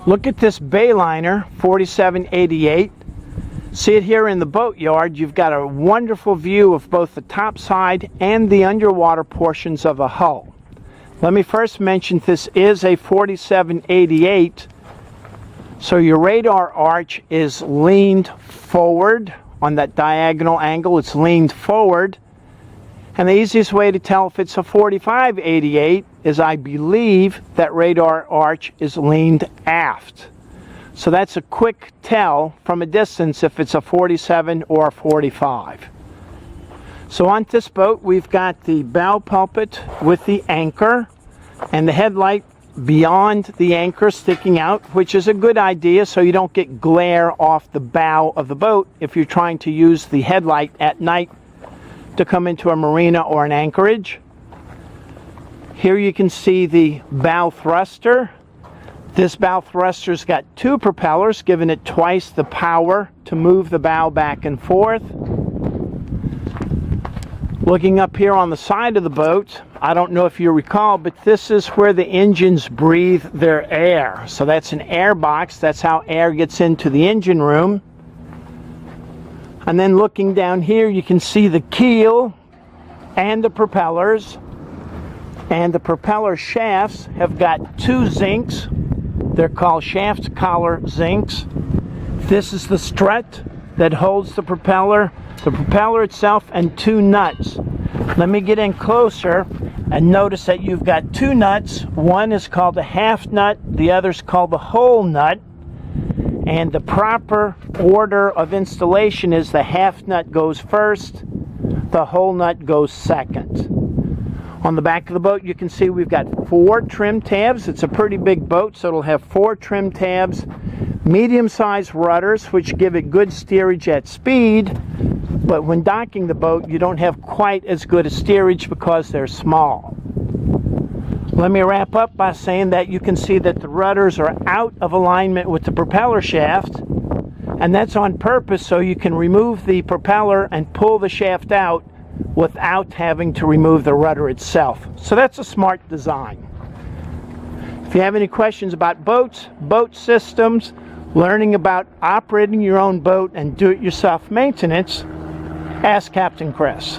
Look at this Bayliner 4788. See it here in the boatyard. You've got a wonderful view of both the top side and the underwater portions of the hull. Let me first mention this is a 4788, so your radar arch is leaned forward on that diagonal angle. It's leaned forward. And the easiest way to tell if it's a 4588 is I believe that radar arch is leaned aft. So that's a quick tell from a distance if it's a 47 or a 45. So on this boat we've got the bow pulpit with the anchor and the headlight beyond the anchor sticking out, which is a good idea so you don't get glare off the bow of the boat if you're trying to use the headlight at night to come into a marina or an anchorage. Here you can see the bow thruster. This bow thruster's got two propellers, giving it twice the power to move the bow back and forth. Looking up here on the side of the boat, I don't know if you recall, but this is where the engines breathe their air. So that's an air box. That's how air gets into the engine room. And then looking down here, you can see the keel and the propellers. And the propeller shafts have got two zincs. They're called shaft collar zincs. This is the strut that holds the propeller itself, and two nuts. Let me get in closer and notice that you've got two nuts. One is called the half nut, the other's called the whole nut. And the proper order of installation is the half nut goes first, the whole nut goes second. On the back of the boat you can see we've got 4 trim tabs. It's a pretty big boat, so it'll have 4 trim tabs, medium-sized rudders which give it good steerage at speed, but when docking the boat you don't have quite as good a steerage because they're small. Let me wrap up by saying that you can see that the rudders are out of alignment with the propeller shaft, and that's on purpose so you can remove the propeller and pull the shaft out without having to remove the rudder itself. So that's a smart design. If you have any questions about boats, boat systems, learning about operating your own boat and do-it-yourself maintenance, ask Captain Chris.